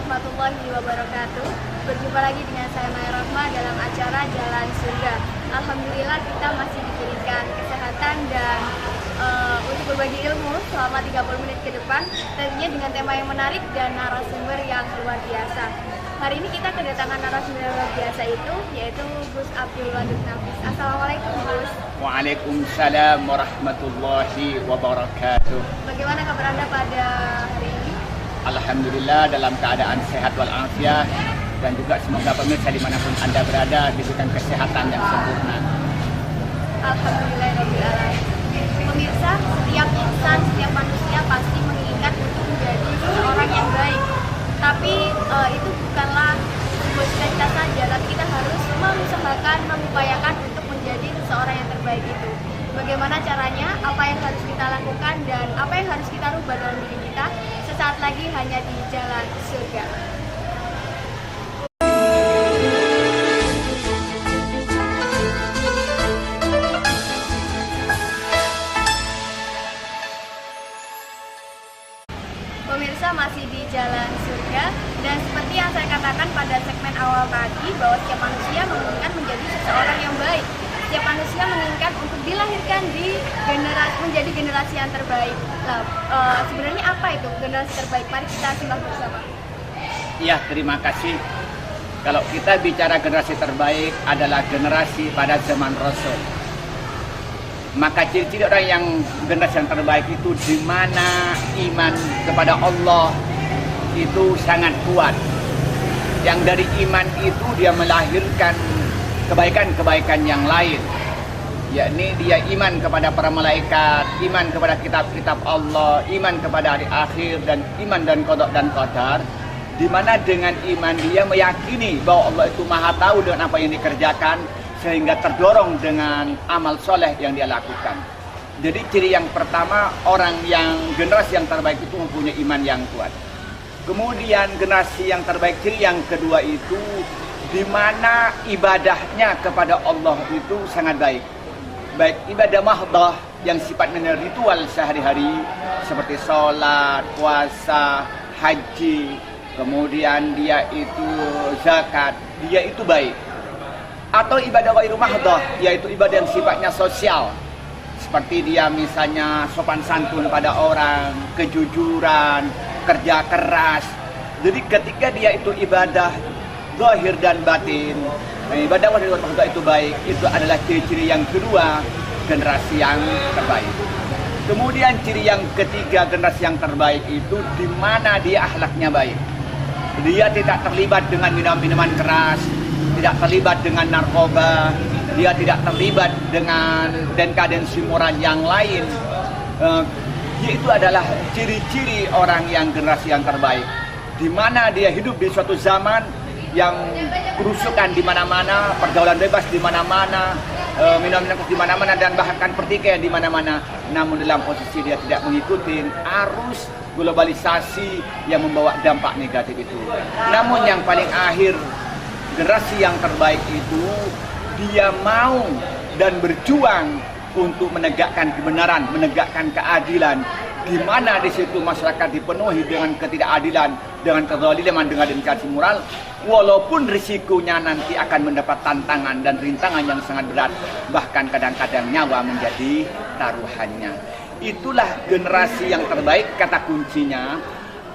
warahmatullahi wabarakatuh. Berjumpa lagi dengan saya Maya Rahma dalam acara Jalan Surga. Alhamdulillah kita masih diberikan kesehatan dan untuk berbagi ilmu selama 30 menit ke depan, tentunya dengan tema yang menarik dan narasumber yang luar biasa. Hari ini kita kedatangan narasumber yang luar biasa yaitu Gus Abdul Wadud Nafis. Assalamualaikum Gus. Waalaikumsalam warahmatullahi wabarakatuh. Bagaimana kabar Anda pada hari ini? Alhamdulillah dalam keadaan sehat walafiat, dan juga semoga pemirsa dimanapun Anda berada diberikan kesehatan yang sempurna. Alhamdulillahirrahmanirrahim. Pemirsa, setiap insan, setiap manusia pasti menginginkan untuk menjadi seseorang yang baik. Tapi itu bukanlah sebuah cita-cita saja, tapi kita harus mengusahakan, mengupayakan untuk menjadi seseorang yang terbaik itu. Bagaimana caranya, apa yang harus kita lakukan, dan apa yang harus kita rubah dalam diri kita sesaat lagi hanya di Jalan Surga. Pemirsa, masih di Jalan Surga, dan seperti yang saya katakan pada segmen awal tadi, bahwa setiap manusia menginginkan menjadi seseorang yang baik. Setiap manusia menginginkan untuk dilahirkan menjadi generasi yang terbaik. Nah, sebenarnya apa itu generasi terbaik? Mari kita simak bersama. Ya, terima kasih. Kalau kita bicara generasi terbaik adalah generasi pada zaman Rasul. Maka ciri-ciri orang yang generasi yang terbaik itu di mana iman kepada Allah itu sangat kuat. Yang dari iman itu dia melahirkan kebaikan-kebaikan yang lain, yakni dia iman kepada para malaikat, iman kepada kitab-kitab Allah, iman kepada hari akhir, dan iman dan qada dan qadar, di mana dengan iman dia meyakini bahwa Allah itu maha tahu dengan apa yang dikerjakan, sehingga terdorong dengan amal soleh yang dia lakukan. Jadi ciri yang pertama, orang yang generasi yang terbaik itu mempunyai iman yang kuat. Kemudian generasi yang terbaik, ciri yang kedua itu di mana ibadahnya kepada Allah itu sangat baik. Baik ibadah mahdah yang sifatnya ritual sehari-hari seperti sholat, puasa, haji, kemudian dia itu zakat, dia itu baik. Atau ibadah ghairu mahdah, yaitu ibadah yang sifatnya sosial, seperti dia misalnya sopan santun pada orang, kejujuran, kerja keras. Jadi ketika dia itu ibadah zahir dan batin, ibadah ghairu mahdah itu baik, itu adalah ciri-ciri yang kedua generasi yang terbaik. Kemudian ciri yang ketiga generasi yang terbaik itu di mana dia akhlaknya baik. Dia tidak terlibat dengan minuman keras, tidak terlibat dengan narkoba, dia tidak terlibat dengan dekadensi moral yang lain. Itu adalah ciri-ciri orang yang generasi yang terbaik. Di mana dia hidup di suatu zaman yang kerusukan di mana-mana, pergaulan bebas di mana-mana, minuman keras di mana-mana, dan bahkan pertikaian di mana-mana. Namun dalam posisi dia tidak mengikuti arus globalisasi yang membawa dampak negatif itu. Namun yang paling akhir, generasi yang terbaik itu dia mau dan berjuang untuk menegakkan kebenaran, menegakkan keadilan, di mana di situ masyarakat dipenuhi dengan ketidakadilan, dengan kezaliman, dengan degradasi moral, walaupun risikonya nanti akan mendapat tantangan dan rintangan yang sangat berat, bahkan kadang-kadang nyawa menjadi taruhannya. Itulah generasi yang terbaik. Kata kuncinya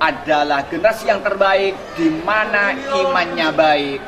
adalah generasi yang terbaik di mana imannya baik,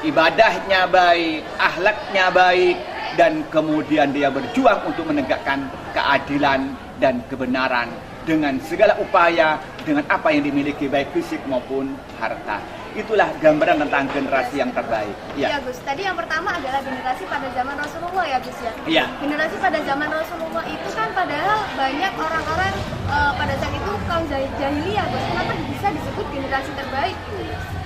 ibadahnya baik, akhlaknya baik, dan kemudian dia berjuang untuk menegakkan keadilan dan kebenaran dengan segala upaya, dengan apa yang dimiliki baik fisik maupun harta. Itulah gambaran tentang generasi yang terbaik. Ya Gus, tadi yang pertama adalah generasi pada zaman Rasulullah ya Gus ya. Iya. Generasi pada zaman Rasulullah itu kan padahal banyak orang-orang pada saat itu kaum jahiliyah, Gus. Kenapa bisa disebut generasi terbaik?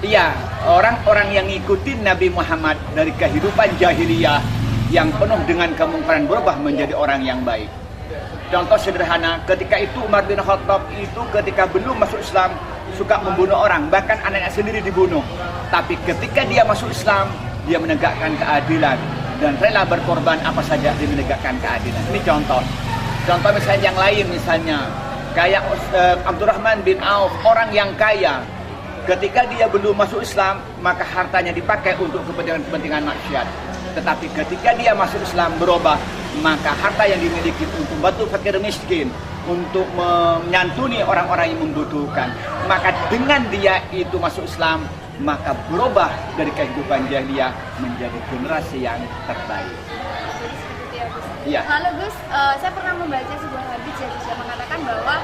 Iya, orang-orang yang ngikutin Nabi Muhammad dari kehidupan jahiliyah yang penuh dengan kemungkaran berubah menjadi orang yang baik. Contoh sederhana, ketika itu Umar bin Khattab itu ketika belum masuk Islam suka membunuh orang, bahkan anaknya sendiri dibunuh. Tapi ketika dia masuk Islam, dia menegakkan keadilan dan rela berkorban apa saja demi menegakkan keadilan. Ini contoh. Contoh misalnya yang lain, misalnya kayak Abdurrahman bin Auf, orang yang kaya. Ketika dia belum masuk Islam, maka hartanya dipakai untuk kepentingan maksiat. Tetapi ketika dia masuk Islam, berubah, maka harta yang dimiliki untuk bantu fakir miskin, untuk menyantuni orang-orang yang membutuhkan. Maka dengan dia itu masuk Islam, maka berubah dari kehidupan jahiliyah menjadi generasi yang terbaik. Ya. Lalu Gus, saya pernah membaca sebuah hadis yang mengatakan bahwa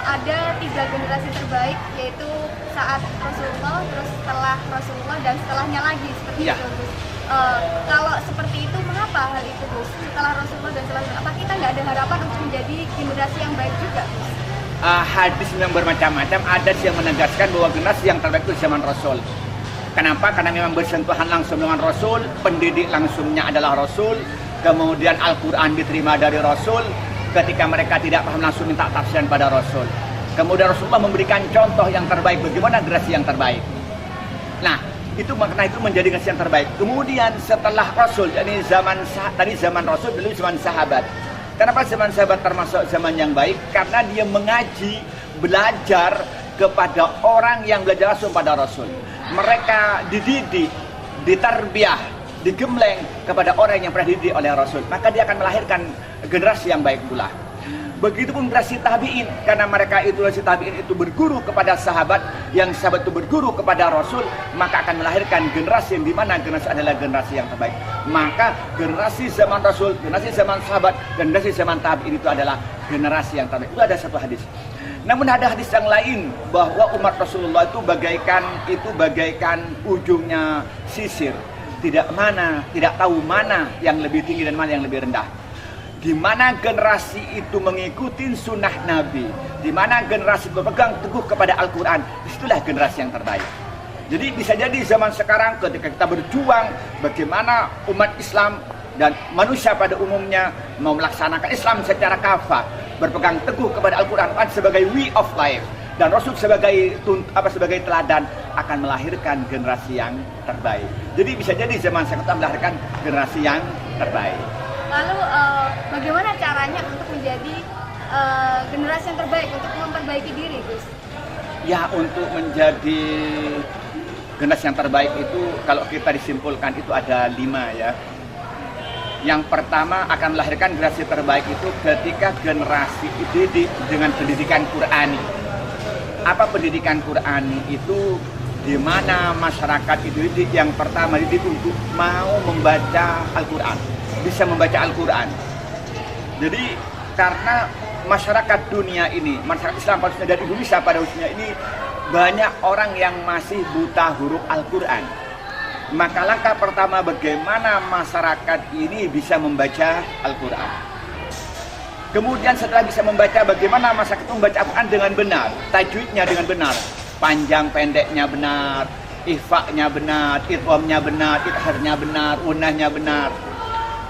ada 3 generasi terbaik, yaitu saat Rasulullah, terus setelah Rasulullah, dan setelahnya lagi, seperti itu Gus. Kalau seperti itu, mengapa hal itu Gus? Setelah Rasulullah dan setelah, apa kita nggak ada harapan untuk menjadi generasi yang baik juga Gus? Hadis yang bermacam-macam, ada yang menegaskan bahwa generasi yang terbaik itu zaman Rasul. Kenapa? Karena memang bersentuhan langsung dengan Rasul, pendidik langsungnya adalah Rasul. Kemudian Al-Quran diterima dari Rasul. Ketika mereka tidak paham langsung minta tafsiran pada Rasul. Kemudian Rasulullah memberikan contoh yang terbaik, bagaimana generasi yang terbaik. Nah, itu makna itu menjadi generasi yang terbaik. Kemudian setelah Rasul, jadi tadi zaman Rasul, dulu zaman sahabat. Kenapa zaman sahabat termasuk zaman yang baik? Karena dia mengaji, belajar kepada orang yang belajar langsung pada Rasul. Mereka dididik, ditarbiyah, digembleng kepada orang yang pernah dididik oleh Rasul, maka dia akan melahirkan generasi yang baik pula. Begitupun generasi tabi'in, karena mereka itu generasi tabi'in itu berguru kepada sahabat, yang sahabat itu berguru kepada Rasul, maka akan melahirkan generasi yang dimana generasi adalah generasi yang terbaik. Maka generasi zaman Rasul, generasi zaman sahabat, dan generasi zaman tabi'in itu adalah generasi yang terbaik. Itu ada satu hadis. Namun ada hadis yang lain bahwa umat Rasulullah itu bagaikan ujungnya sisir. Tidak tahu mana yang lebih tinggi dan mana yang lebih rendah. Di mana generasi itu mengikuti sunnah Nabi, di mana generasi berpegang teguh kepada Al-Quran, disitulah generasi yang terbaik. Jadi bisa jadi zaman sekarang ketika kita berjuang bagaimana umat Islam dan manusia pada umumnya mau melaksanakan Islam secara kafah, berpegang teguh kepada Al-Quran sebagai way of life, dan Rasul sebagai teladan, akan melahirkan generasi yang terbaik. Jadi bisa jadi zaman sekarang melahirkan generasi yang terbaik. Lalu bagaimana caranya untuk menjadi generasi yang terbaik, untuk memperbaiki diri Gus? Ya, untuk menjadi generasi yang terbaik itu kalau kita disimpulkan itu ada 5 ya. Yang pertama akan melahirkan generasi terbaik itu ketika generasi dididik dengan pendidikan Qur'ani. Apa pendidikan Qur'ani itu? Di mana masyarakat itu dididik, yang pertama dididik untuk mau membaca Al-Quran, bisa membaca Al-Quran. Jadi karena masyarakat dunia ini, masyarakat Islam pada khususnya dari Indonesia pada khususnya ini, banyak orang yang masih buta huruf Al-Quran. Maka langkah pertama bagaimana masyarakat ini bisa membaca Al-Quran. Kemudian setelah bisa membaca, bagaimana masyarakat itu membaca Al-Quran dengan benar, tajwidnya dengan benar, panjang pendeknya benar, ikhfa-nya benar, idghamnya benar, idharnya benar, unahnya benar.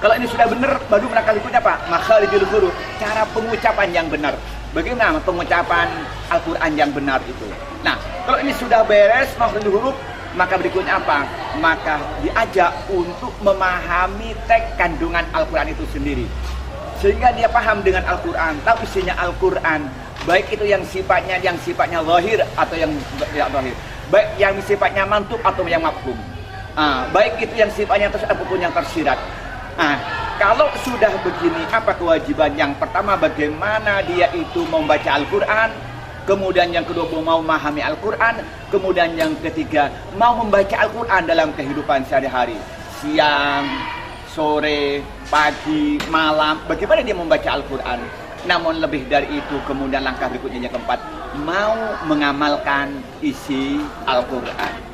Kalau ini sudah benar, baru mereka berikutnya apa? Makharijul huruf, cara pengucapan yang benar. Bagaimana pengucapan Al-Quran yang benar itu? Nah, kalau ini sudah beres makharijul huruf, maka berikutnya apa? Maka diajak untuk memahami teks kandungan Al-Quran itu sendiri. Sehingga dia paham dengan Al-Quran, tahu isinya Al-Quran. Baik itu yang sifatnya zahir atau yang tidak zahir. Baik yang sifatnya mantuk atau yang mafhum. Baik itu yang sifatnya tersirat ataupun yang tersirat. Kalau sudah begini, apa kewajiban? Yang pertama bagaimana dia itu membaca Al-Quran. Kemudian yang kedua mau memahami Al-Quran. Kemudian yang ketiga mau membaca Al-Quran dalam kehidupan sehari-hari. Siang, sore, pagi, malam. Bagaimana dia membaca Al-Quran? Namun lebih dari itu, kemudian langkah berikutnya yang keempat, mau mengamalkan isi Al-Quran.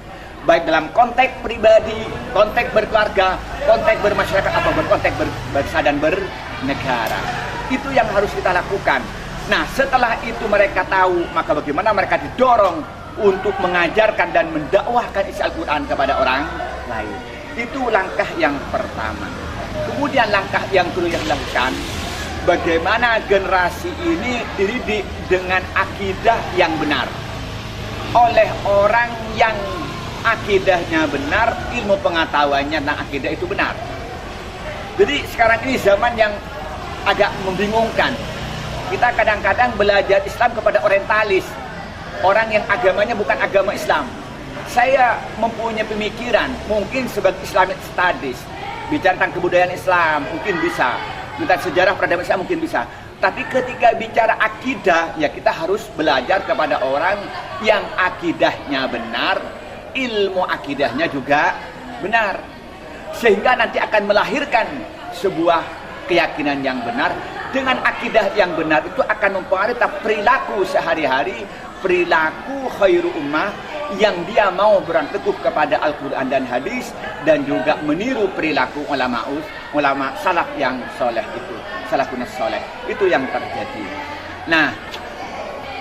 Baik dalam konteks pribadi, konteks berkeluarga, konteks bermasyarakat, atau berkonteks berbangsa dan bernegara. Itu yang harus kita lakukan. Nah, setelah itu mereka tahu, maka bagaimana mereka didorong untuk mengajarkan dan mendakwahkan isi Al-Quran kepada orang lain. Itu langkah yang pertama. Kemudian langkah yang kedua yang dilakukan, bagaimana generasi ini dididik dengan akidah yang benar oleh orang yang akidahnya benar, ilmu pengetahuannya tentang akidah itu benar. Jadi sekarang ini zaman yang agak membingungkan. Kita kadang-kadang belajar Islam kepada orientalis. orang yang agamanya bukan agama Islam. Saya mempunyai pemikiran, mungkin sebagai Islamic Studies, bicara tentang kebudayaan Islam, mungkin bisa. Tentang sejarah peradaban Islam mungkin bisa. Tapi ketika bicara akidah, ya kita harus belajar kepada orang yang akidahnya benar, ilmu akidahnya juga benar. Sehingga nanti akan melahirkan sebuah keyakinan yang benar. Dengan akidah yang benar itu akan mempengaruhi perilaku sehari-hari, perilaku khairu ummah yang dia mau berang teguh kepada Al-Quran dan hadis, dan juga meniru perilaku ulama salaf yang soleh itu, salafun soleh. Itu yang terjadi. Nah,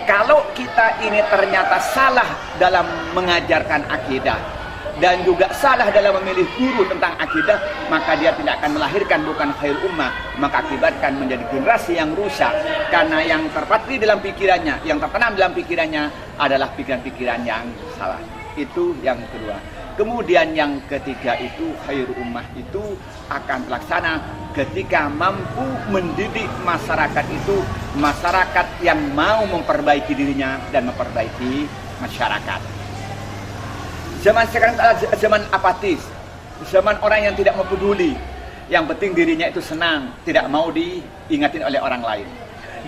kalau kita ini ternyata salah dalam mengajarkan akidah dan juga salah dalam memilih guru tentang akidah, maka dia tidak akan melahirkan bukan khair ummah, maka akibatkan menjadi generasi yang rusak. Karena yang terpatri dalam pikirannya, yang tertanam dalam pikirannya adalah pikiran-pikiran yang salah. Itu yang kedua. Kemudian yang ketiga itu khair ummah itu akan terlaksana ketika mampu mendidik masyarakat itu, masyarakat yang mau memperbaiki dirinya dan memperbaiki masyarakat. Zaman sekarang adalah zaman apatis, zaman orang yang tidak mau peduli, yang penting dirinya itu senang, tidak mau diingatin oleh orang lain,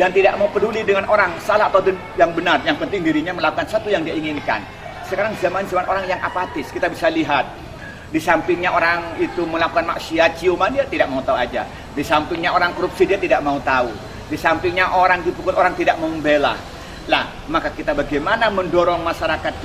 dan tidak mau peduli dengan orang salah atau yang benar, yang penting dirinya melakukan satu yang dia inginkan. Sekarang zaman orang yang apatis, kita bisa lihat di sampingnya orang itu melakukan maksiat ciuman, dia tidak mau tahu aja. Di sampingnya orang korupsi, dia tidak mau tahu. Di sampingnya orang dipukul, orang tidak mau membela. Lah, maka kita bagaimana mendorong masyarakat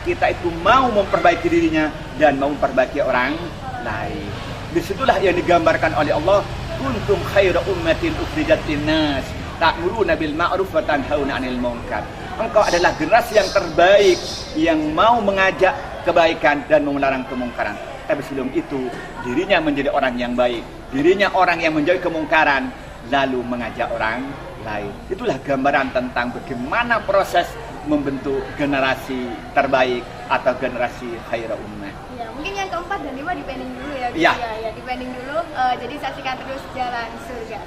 kita itu mau memperbaiki dirinya dan mau memperbaiki orang lain. Disitulah yang digambarkan oleh Allah, kuntum khaira ummatin ukhrijat linnas ta'muruna bil ma'ruf wa tanhauna 'anil munkar. Engkau adalah generasi yang terbaik yang mau mengajak kebaikan dan melarang kemungkaran. Tapi sebelum itu, dirinya menjadi orang yang baik, dirinya orang yang menjauhi kemungkaran, lalu mengajak orang lain. Itulah gambaran tentang bagaimana proses membentuk generasi terbaik atau generasi khairul ummah. Ya, mungkin yang keempat dan lima dipending dulu ya. Ya. Ya, dipending dulu. Jadi saksikan terus Jalan Surga.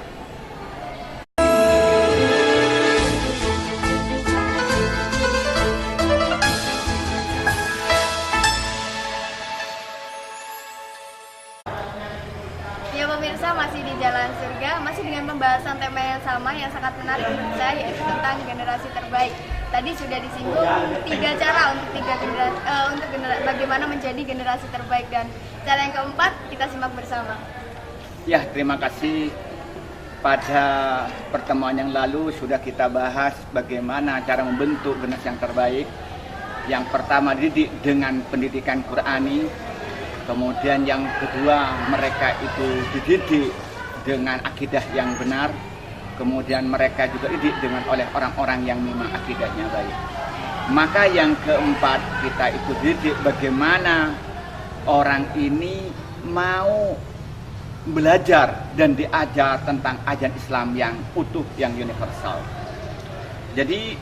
Pemirsa, masih di Jalan Surga, masih dengan pembahasan tema yang sama yang sangat menarik menurut saya, yaitu tentang generasi terbaik. Tadi sudah disinggung 3 cara untuk bagaimana menjadi generasi terbaik, dan cara yang keempat kita simak bersama. Ya, terima kasih. Pada pertemuan yang lalu sudah kita bahas bagaimana cara membentuk generasi yang terbaik. Yang pertama, didik dengan pendidikan Qur'ani. Kemudian yang kedua, mereka itu dididik dengan akidah yang benar. Kemudian mereka juga dididik dengan oleh orang-orang yang memang akidahnya baik. Maka yang keempat, kita itu dididik bagaimana orang ini mau belajar dan diajar tentang ajaran Islam yang utuh, yang universal. Jadi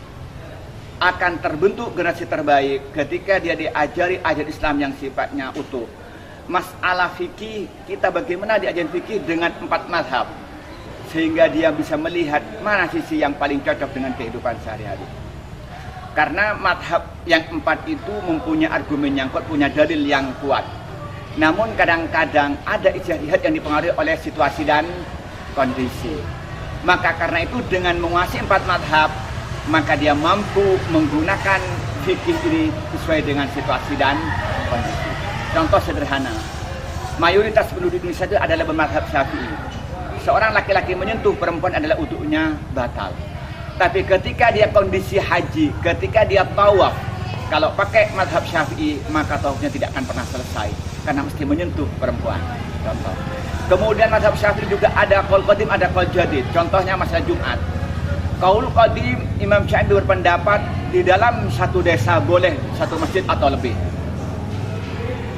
akan terbentuk generasi terbaik ketika dia diajari ajaran Islam yang sifatnya utuh. Masalah fikih, kita bagaimana diajarin fikih dengan 4 mazhab, sehingga dia bisa melihat mana sisi yang paling cocok dengan kehidupan sehari-hari. Karena mazhab yang 4 itu mempunyai argumen yang kuat, punya dalil yang kuat. Namun kadang-kadang ada ijtihad yang dipengaruhi oleh situasi dan kondisi. Maka karena itu dengan menguasai 4 mazhab, maka dia mampu menggunakan fikih ini sesuai dengan situasi dan kondisi. Contoh sederhana, mayoritas penduduk Indonesia itu adalah bermazhab Syafi'i. Seorang laki-laki menyentuh perempuan adalah wudunya batal. Tapi ketika dia kondisi haji, ketika dia tawaf, kalau pakai mazhab Syafi'i, maka tawafnya tidak akan pernah selesai karena mesti menyentuh perempuan. Contoh. Kemudian mazhab Syafi'i juga ada qaul qadim, ada qaul jadid. Contohnya masalah Jumat. Qaul qadim, Imam Syafi'i berpendapat di dalam satu desa boleh satu masjid atau lebih.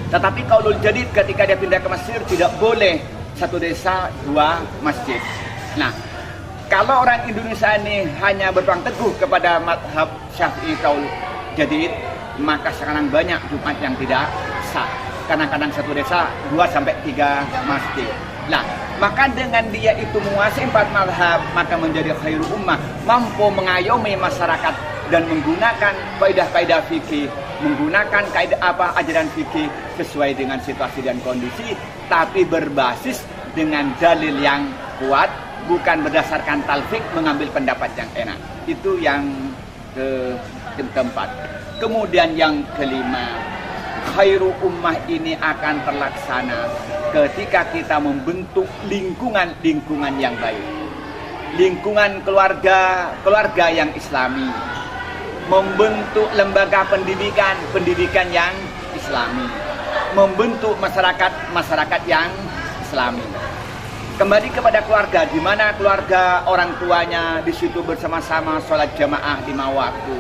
Tetapi qaulul jadid, ketika dia pindah ke Mesir, tidak boleh satu desa 2 masjid. Nah, kalau orang Indonesia ini hanya berpegang teguh kepada mazhab Syafi'i qaul jadid, maka sekarang banyak Jumat yang tidak sah. Kadang-kadang satu desa 2 sampai 3 masjid. Nah, maka dengan dia itu menguasai 4 mazhab, maka menjadi khairul ummah, mampu mengayomi masyarakat dan menggunakan kaidah-kaidah fikih, menggunakan ajaran fikih sesuai dengan situasi dan kondisi, tapi berbasis dengan dalil yang kuat, bukan berdasarkan talfik mengambil pendapat yang enak. Itu yang keempat. Kemudian yang kelima, khairu ummah ini akan terlaksana ketika kita membentuk lingkungan yang baik. Lingkungan keluarga yang islami, membentuk lembaga pendidikan yang islami, membentuk masyarakat yang islami. Kembali kepada keluarga, di mana keluarga orang tuanya di situ bersama-sama sholat jamaah 5 waktu,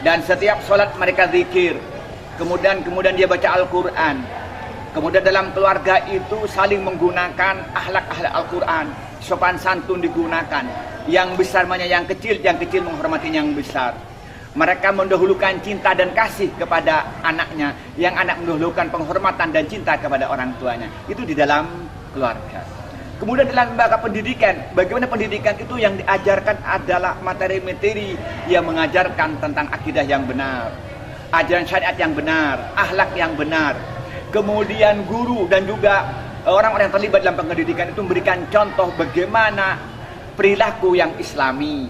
dan setiap sholat mereka zikir, kemudian dia baca Al-Quran. Kemudian dalam keluarga itu saling menggunakan akhlak Al-Quran, sopan santun digunakan, yang besar yang kecil menghormati yang besar. Mereka mendahulukan cinta dan kasih kepada anaknya, yang anak mendahulukan penghormatan dan cinta kepada orang tuanya. Itu di dalam keluarga. Kemudian dalam lembaga pendidikan, bagaimana pendidikan itu yang diajarkan adalah materi-materi yang mengajarkan tentang akidah yang benar, ajaran syariat yang benar, akhlak yang benar. Kemudian guru dan juga orang-orang yang terlibat dalam pendidikan itu memberikan contoh bagaimana perilaku yang islami.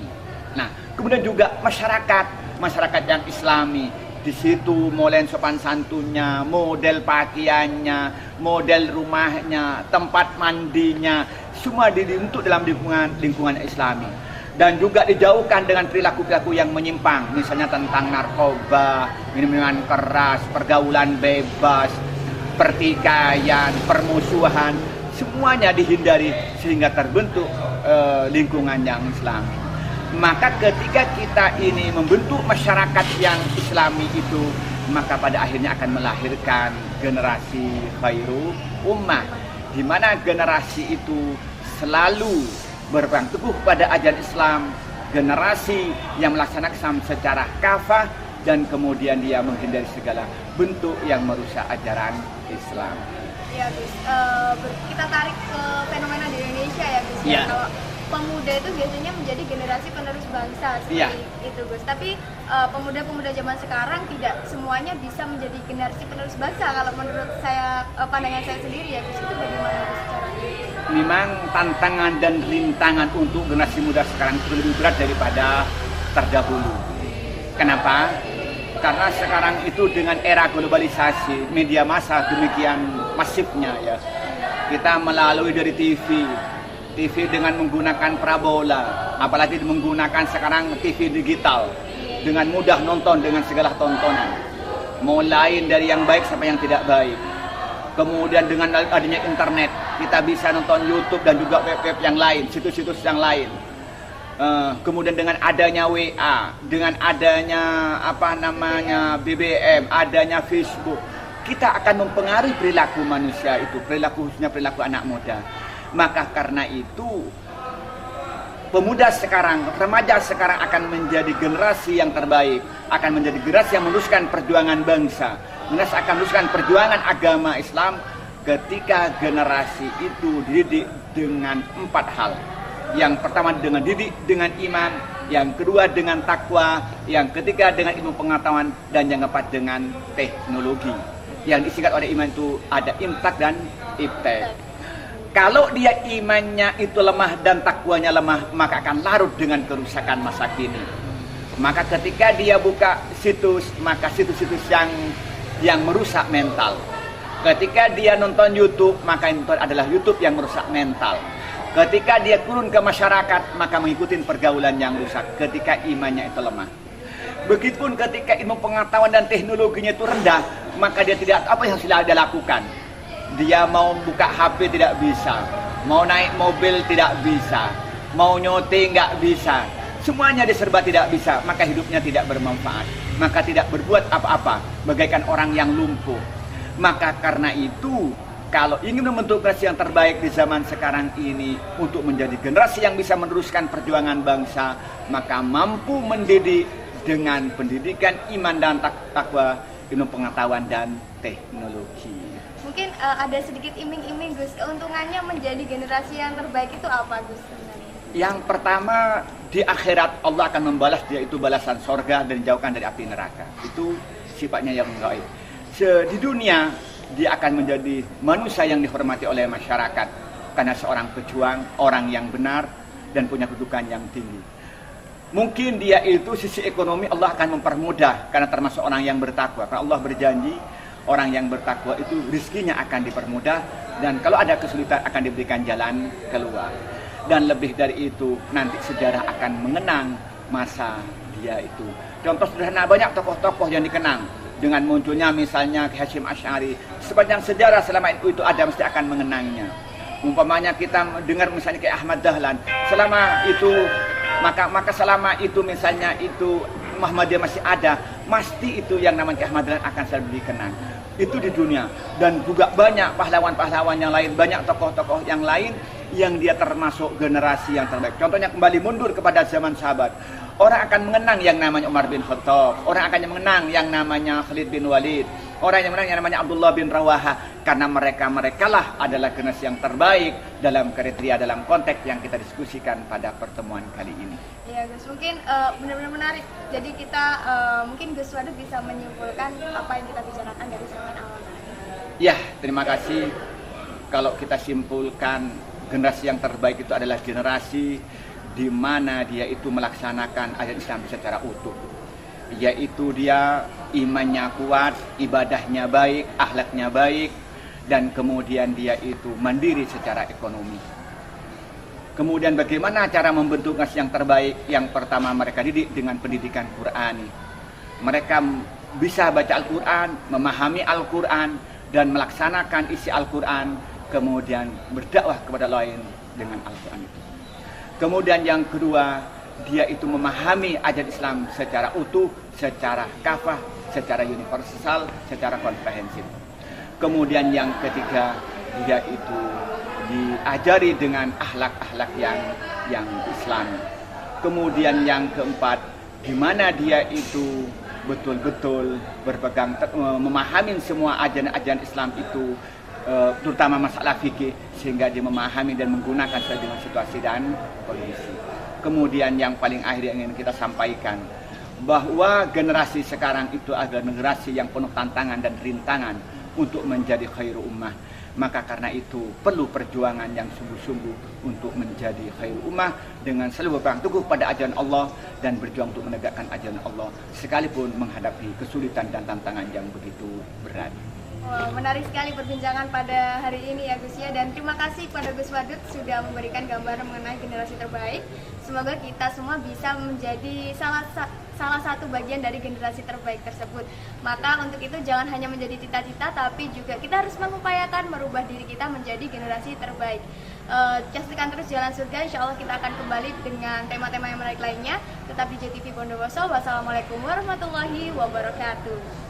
Nah, kemudian juga masyarakat yang islami. Di situ mulai sopan santunnya, model pakaiannya, model rumahnya, tempat mandinya, semua dibentuk dalam lingkungan islami. Dan juga dijauhkan dengan perilaku-perilaku yang menyimpang, misalnya tentang narkoba, minuman keras, pergaulan bebas, pertikaian, permusuhan, semuanya dihindari sehingga terbentuk lingkungan yang islami. Maka ketika kita ini membentuk masyarakat yang islami itu, maka pada akhirnya akan melahirkan generasi khairu ummah, di mana generasi itu selalu berpegang teguh pada ajaran Islam, generasi yang melaksanakan secara kafah, dan kemudian dia menghindari segala bentuk yang merusak ajaran Islam. Ya Gus, kita tarik ke fenomena di Indonesia ya Gus. Ya. Kalau pemuda itu biasanya menjadi generasi penerus bangsa seperti itu Gus. Tapi pemuda-pemuda zaman sekarang tidak semuanya bisa menjadi generasi penerus bangsa. Kalau menurut saya, pandangan saya sendiri ya Gus, itu bagaimana Gus caranya? Memang tantangan dan rintangan untuk generasi muda sekarang itu lebih berat daripada terdahulu. Kenapa? Karena sekarang itu dengan era globalisasi, media massa demikian masifnya ya. Kita melalui dari TV dengan menggunakan parabola, apalagi menggunakan sekarang TV digital, dengan mudah nonton dengan segala tontonan, mulai dari yang baik sampai yang tidak baik. Kemudian dengan adanya internet, kita bisa nonton YouTube dan juga web-web yang lain, situs-situs yang lain. Kemudian dengan adanya WA, dengan adanya BBM, adanya Facebook, kita akan mempengaruhi perilaku manusia itu, khususnya perilaku anak muda. Maka karena itu pemuda sekarang, remaja sekarang akan menjadi generasi yang terbaik, akan menjadi generasi yang meneruskan perjuangan bangsa, akan meneruskan perjuangan agama Islam ketika generasi itu dididik dengan 4 hal. Yang pertama dengan didik dengan iman, yang kedua dengan takwa, yang ketiga dengan ilmu pengetahuan, dan yang keempat dengan teknologi. Yang disingkat oleh iman itu ada imtak dan iptek. Kalau dia imannya itu lemah dan takwanya lemah, maka akan larut dengan kerusakan masa kini. Maka ketika dia buka situs, maka situs-situs yang merusak mental. Ketika dia nonton YouTube, maka itu adalah YouTube yang merusak mental. Ketika dia turun ke masyarakat, maka mengikuti pergaulan yang rusak ketika imannya itu lemah. Begitupun ketika ilmu pengetahuan dan teknologinya itu rendah, maka dia tidak apa yang sudah dia lakukan. Dia mau buka HP tidak bisa, mau naik mobil tidak bisa, mau nyoting nggak bisa. Semuanya diserba tidak bisa, maka hidupnya tidak bermanfaat. Maka tidak berbuat apa-apa, bagaikan orang yang lumpuh. Maka karena itu, kalau ingin membentuk generasi yang terbaik di zaman sekarang ini untuk menjadi generasi yang bisa meneruskan perjuangan bangsa, maka mampu mendidik dengan pendidikan iman dan takwa, ilmu pengetahuan dan teknologi. Mungkin ada sedikit iming-iming Gus, keuntungannya menjadi generasi yang terbaik itu apa Gus sebenarnya? Yang pertama, di akhirat Allah akan membalas dia itu balasan sorga dan jauhkan dari api neraka. Itu sifatnya yang gaib. Di dunia dia akan menjadi manusia yang dihormati oleh masyarakat karena seorang pejuang, orang yang benar dan punya kedudukan yang tinggi. Mungkin dia itu sisi ekonomi Allah akan mempermudah karena termasuk orang yang bertakwa. Karena Allah berjanji orang yang bertakwa itu rizkinya akan dipermudah dan kalau ada kesulitan akan diberikan jalan keluar. Dan lebih dari itu nanti sejarah akan mengenang masa dia itu. Contoh sederhana, banyak tokoh-tokoh yang dikenang dengan munculnya misalnya Hasyim Asy'ari. Sepanjang sejarah selama itu ada mesti akan mengenangnya. Umpamanya kita dengar misalnya kayak Ahmad Dahlan, selama itu maka selama itu misalnya itu Muhammadiyah masih ada, pasti itu yang namanya Ahmad Dahlan akan selalu dikenang. Itu di dunia. Dan juga banyak pahlawan-pahlawan yang lain, banyak tokoh-tokoh yang lain yang dia termasuk generasi yang terbaik. Contohnya kembali mundur kepada zaman sahabat. Orang akan mengenang yang namanya Umar bin Khattab, orang akan mengenang yang namanya Khalid bin Walid, orang yang mengenang yang namanya Abdullah bin Rawaha, karena mereka-merekalah adalah generasi yang terbaik dalam kriteria, dalam konteks yang kita diskusikan pada pertemuan kali ini. Ya Gus, mungkin benar-benar menarik. Jadi kita mungkin Gus Wadud bisa menyimpulkan apa yang kita bicarakan dari zaman awal. Ya, terima kasih. Kalau kita simpulkan, generasi yang terbaik itu adalah generasi di mana dia itu melaksanakan ajaran Islam secara utuh. Yaitu dia imannya kuat, ibadahnya baik, akhlaknya baik, dan kemudian dia itu mandiri secara ekonomi. Kemudian bagaimana cara membentuk generasi yang terbaik? Yang pertama mereka didik dengan pendidikan Qur'ani. Mereka bisa baca Al-Quran, memahami Al-Quran, dan melaksanakan isi Al-Quran, kemudian berdakwah kepada lain dengan Al-Quran itu. Kemudian yang kedua, dia itu memahami ajaran Islam secara utuh, secara kafah, secara universal, secara komprehensif. Kemudian yang ketiga, dia itu diajari dengan akhlak-akhlak yang Islam. Kemudian yang keempat, di mana dia itu betul-betul berpegang, memahami semua ajaran-ajaran Islam itu, terutama masalah fikih, sehingga dia memahami dan menggunakan sesuai dengan situasi dan kondisi. Kemudian yang paling akhir yang ingin kita sampaikan, bahwa generasi sekarang itu adalah generasi yang penuh tantangan dan rintangan untuk menjadi khairu ummah. Maka karena itu perlu perjuangan yang sungguh-sungguh untuk menjadi khairu ummah dengan selalu berpegang teguh pada ajaran Allah dan berjuang untuk menegakkan ajaran Allah sekalipun menghadapi kesulitan dan tantangan yang begitu berat. Wow, menarik sekali perbincangan pada hari ini ya Gus ya, dan terima kasih kepada Gus Wadud sudah memberikan gambaran mengenai generasi terbaik. Semoga kita semua bisa menjadi salah satu bagian dari generasi terbaik tersebut. Maka untuk itu jangan hanya menjadi cita-cita, tapi juga kita harus mengupayakan merubah diri kita menjadi generasi terbaik. Saksikan terus Jalan Surga, insya Allah kita akan kembali dengan tema-tema yang menarik lainnya. Tetap di JTV Bondowoso. Wassalamualaikum warahmatullahi wabarakatuh.